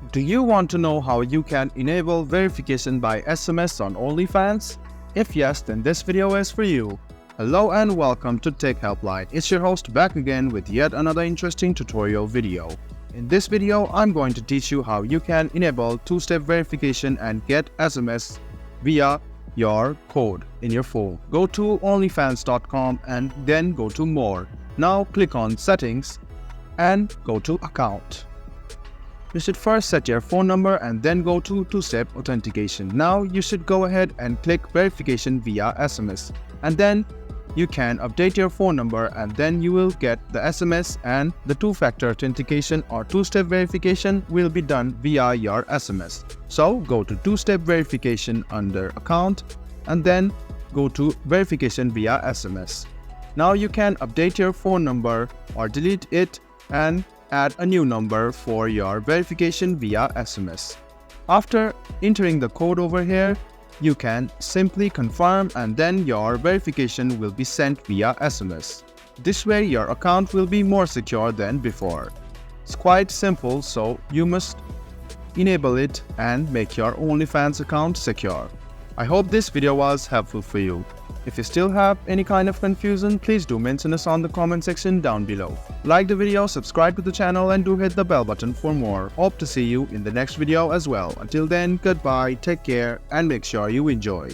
Do you want to know how you can enable verification by SMS on Onlyfans? If yes, then this video is for you. Hello and welcome to Tech Helpline. It's your host back again with yet another interesting tutorial video. In this video, I'm going to teach you how you can enable two-step verification and get SMS via your code in your phone. Go to onlyfans.com and then go to More. Now click on Settings and go to Account. You should first set your phone number and then go to two-step authentication. Now you should go ahead and click verification via SMS, and then you can update your phone number and then you will get the SMS, and the two-factor authentication or two-step verification will be done via your SMS. So go to two-step verification under account and then go to verification via SMS. Now you can update your phone number or delete it and add a new number for your verification via SMS. After entering the code over here, you can simply confirm and then your verification will be sent via SMS. This way your account will be more secure than before. It's quite simple, so you must enable it and make your OnlyFans account secure. I hope this video was helpful for you. If you still have any kind of confusion, please do mention us on the comment section down below. Like the video, subscribe to the channel and do hit the bell button for more. Hope to see you in the next video as well. Until then, goodbye, take care and make sure you enjoy.